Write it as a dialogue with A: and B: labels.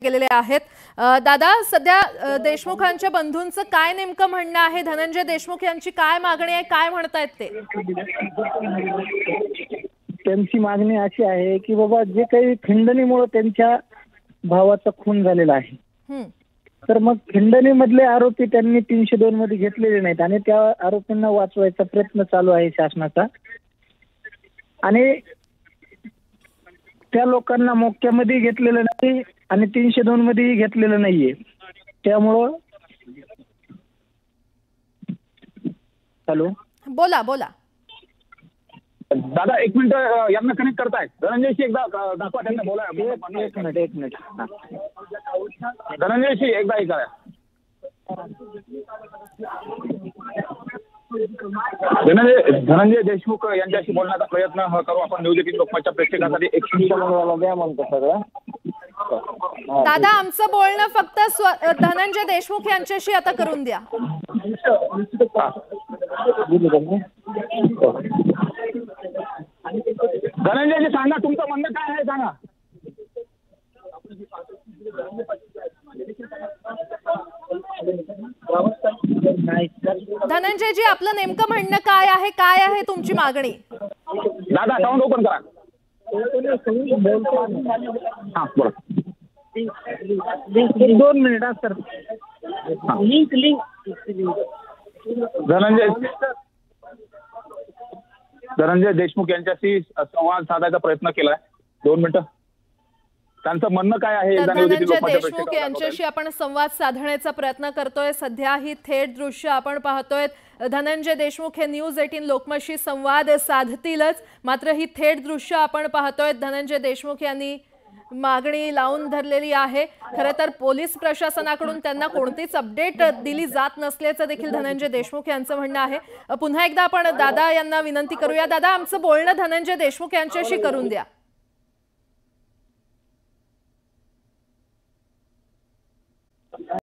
A: गेलेले आहेत। दादा, सध्या देशमुखांच्या बंधूंचं काय नेमकं म्हणणं आहे? धनंजय देशमुख यांची काय मागणी आहे, काय म्हणतायत ते?
B: त्यांची मागणी अशी आहे की बाबा जे काही खंडणीमुळे त्यांच्या भावाचा खून झालेला आहे, तर मग खंडणीमधले आरोपी त्यांनी 302 मध्ये घेतलेले नाहीत आणि त्या आरोपींना वाचवायचा प्रयत्न चालू आहे शासनाचा आणि त्या लोकांना मोक्यामध्ये घेतलेलं नाही आणि 302 मध्येही घेतलेलं नाहीये। त्यामुळं हॅलो,
C: बोला बोला
D: दादा, एक मिनिट यांना कनेक्ट करताय। धनंजयशी एकदा दाखवा, त्यांना बोला।
B: एक मिनिट
D: धनंजयशी एकदा ऐका। धनंजय देशमुख यांच्याशी बोलण्याचा प्रयत्न करू आपण न्यूज 18 लोकमतच्या प्रेक्षकांसाठी। एक
B: द्या म्हणतो सगळं।
C: दादा, आमचं बोलणं फक्त धनंजय देशमुख यांच्याशी आता करून द्या।
D: धनंजयजी सांगा, तुमचं म्हणणं काय आहे सांगा।
C: धनंजयजी, आपलं नेमकं म्हणणं काय आहे? काय आहे तुमची मागणी?
D: दादा, साऊंड ओपन करा। हां, बोला।
B: 2 minute sir. Link
D: Dhananjay Deshmukh यांच्याशी संवाद साधायचा प्रयत्न केलाय। 2 मिनिटं त्यांचं म्हणणं काय आहे?
C: धनंजय देशमुख यांच्याशी आपण संवाद साधण्याचा प्रयत्न करतोय। सध्या ही थेट दृश्य आपण पाहतोय। धनंजय देशमुख हे न्यूज 18 लोकमतशी संवाद साधतीलच, मात्र ही थेट दृश्य आपण पाहतोय। धनंजय देशमुख यांनी मागणी लावून धरलेली आहे। खरं तर पोलीस प्रशासनाकडून त्यांना कोणतीच अपडेट दिली जात नसल्याचं देखील धनंजय देशमुख यांचं म्हणणं आहे। पुन्हा एकदा आपण दादा यांना विनंती करूया। दादा, आमचं बोलणं धनंजय देशमुख यांच्याशी करून द्या।